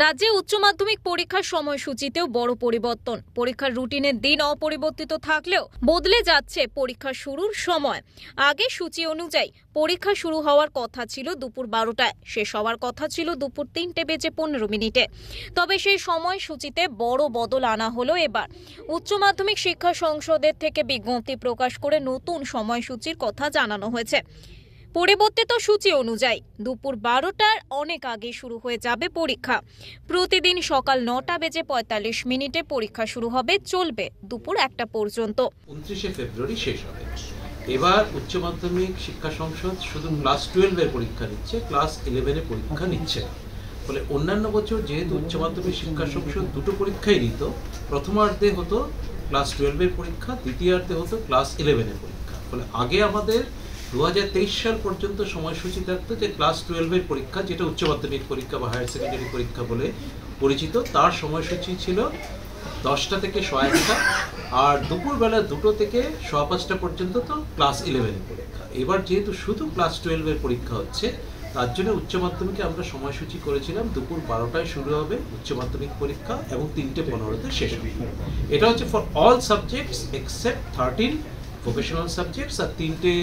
রাজ্যে উচ্চ মাধ্যমিক পরীক্ষার সময়সূচিতেও বড় পরিবর্তন। পরীক্ষার রুটিনের দিন অপরিবর্তিত থাকলেও বদলে যাচ্ছে পরীক্ষা শুরুর সময়। আগে সূচি অনুযায়ী পরীক্ষা শুরু হওয়ার কথা ছিল দুপুর 12টায়, শেষ হওয়ার কথা ছিল দুপুর 3:15। তবে সেই সময়সূচিতে বড় বদল আনা হলো এবার। উচ্চ মাধ্যমিক শিক্ষা সংসদের থেকে বিজ্ঞপ্তি প্রকাশ করে নতুন সময়সূচির কথা জানানো হয়েছে। পরিবর্তিত সূচি অনুযায়ী দুপুর 12টার অনেক আগে শুরু হয়ে যাবে পরীক্ষা। প্রতিদিন সকাল 9:45 পরীক্ষা শুরু হবে, চলবে দুপুর 1টা পর্যন্ত। 29শে ফেব্রুয়ারি শেষ হবে। এবার উচ্চ মাধ্যমিক শিক্ষা সংসদ শুধু ক্লাস 12 এর পরীক্ষা নিচ্ছে, ক্লাস 11 এর পরীক্ষা নিচ্ছে। ফলে অন্যান্য বছর যেহেতু উচ্চ মাধ্যমিক শিক্ষা সংসদ দুটো পরীক্ষাই নিত, প্রথমার্ধে হতো ক্লাস 12 এর পরীক্ষা, দ্বিতীয়ার্ধে হতো ক্লাস 11 এর পরীক্ষা। ফলে আগে আমাদের 2023 সাল পর্যন্ত সময়সূচি থাকতো যে ক্লাস 12 এর পরীক্ষা, যেটা উচ্চ মাধ্যমিক পরীক্ষা বা হায়ার সেকেন্ডারি পরীক্ষা বলে পরিচিত, তার সময়সূচি ছিল 10টা থেকে 1:30, আর দুপুরবেলা 2টো থেকে 5:15 পর্যন্ত তো ক্লাস 11 এর পরীক্ষা। এবার যেহেতু শুধু ক্লাস 12 এর পরীক্ষা হচ্ছে, তার জন্য উচ্চ মাধ্যমিকে আমরা সময়সূচি করেছিলাম দুপুর 12টায় শুরু হবে উচ্চ মাধ্যমিক পরীক্ষা এবং 3:15-তে শেষ হবে। এটা হচ্ছে for all subjects except 13 vocational subjects, আর 3টে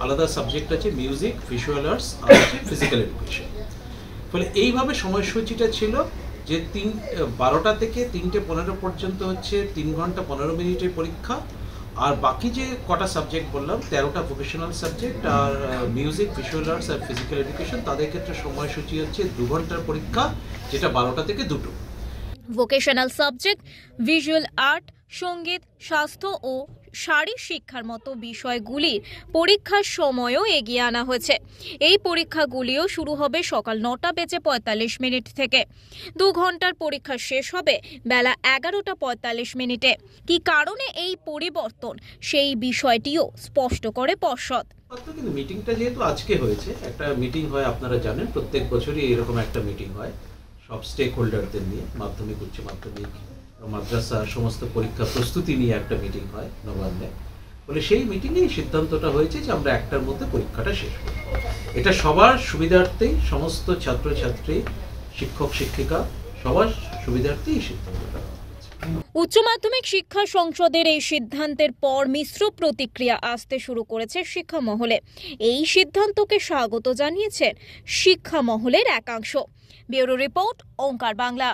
আলাদা সাবজেক্ট আছে, মিউজিক, ভিজুয়াল আর্টস আর হচ্ছে ফিজিক্যাল এডুকেশন। ফলে এইভাবে সময়সূচিটা ছিল যে 12টা থেকে 3:15 পর্যন্ত হচ্ছে 3 ঘন্টা 15 মিনিটের পরীক্ষা, আর বাকি যে কটা সাবজেক্ট বললাম 13টা ভোকেশনাল সাবজেক্ট আর মিউজিক, ভিজুয়াল আর্টস আর ফিজিক্যাল এডুকেশন, তাদের ক্ষেত্রে সময়সূচি হচ্ছে 2 ঘন্টার পরীক্ষা, যেটা 12টা থেকে 2টো। ভোকেশনাল সাবজেক্ট, ভিজুয়াল আর্ট, সঙ্গীত, স্বাস্থ্য ও শারীর শিক্ষার মতো বিষয়গুলির পরীক্ষার সময়ও এগিয়ে আনা হয়েছে। এই পরীক্ষাগুলিও শুরু হবে সকাল 9:45 থেকে। 2 ঘন্টার পরীক্ষা শেষ হবে বেলা 11:45। কি কারণে এই পরিবর্তন, সেই বিষয়টিও স্পষ্ট করে পর্ষদ। কিন্তু মিটিংটা যেহেতু আজকে হয়েছে, একটা মিটিং হয় আপনারা জানেন, প্রত্যেক বছরই এরকম একটা মিটিং হয় সব স্টেক হোল্ডারদের নিয়ে, মাধ্যমিক, উচ্চ মাধ্যমিক, মাদ্রাসা সমস্ত পরীক্ষা প্রস্তুতি নিয়ে একটা মিটিং হয় নবান্নে। বলে সেই মিটিংয়েই সিদ্ধান্তটা হয়েছে যে আমরা 1টার মধ্যে পরীক্ষাটা শেষ করব। এটা সবার সুবিধার্থেই, সমস্ত ছাত্রছাত্রী, শিক্ষক শিক্ষিকা সবার সুবিধার্থেই সিদ্ধান্তটা। উচ্চ মাধ্যমিক শিক্ষা সংসদের এই সিদ্ধান্তের পর মিশ্র প্রতিক্রিয়া আসতে শুরু করেছে শিক্ষা মহলে। এই সিদ্ধান্তকে স্বাগত জানিয়েছেন শিক্ষা মহলের একাংশ। ব্যুরো রিপোর্ট, ওঙ্কার বাংলা।